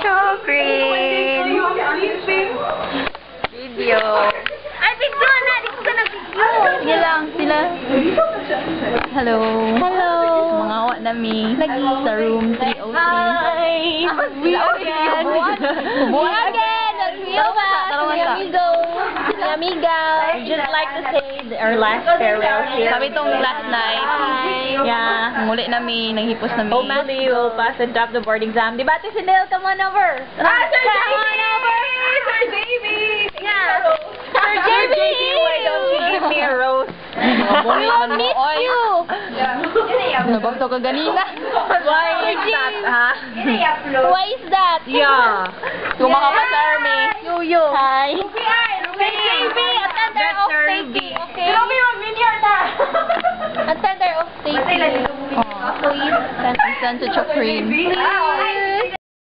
Chokrin! Video. Ay, video na! Di ko ka nag-video! Sige lang, sila. Hello. Hello. Mga awa nami. Sa room 303. Hi! We again! We again! Amiga! I'd just like to say our last farewell here. Kami tong last night. Yeah. Muli nami, nanghipos nami. Oh, Matthew will pass and drop the board exam. Di ba, Ate Sindel? Come on over. Sir Come JB! on over. Sir JB! Yeah. Sir JB, why don't you give me a rose? We will miss you. Nabagto ka ganina. Why is that, ha? Why is that? Yeah. Kumaka pa sa army. Yuyo. Hi. Sir JB, attender of taking. Okay. Attender of taking. Oh. Please. Send to Chokrin. Please.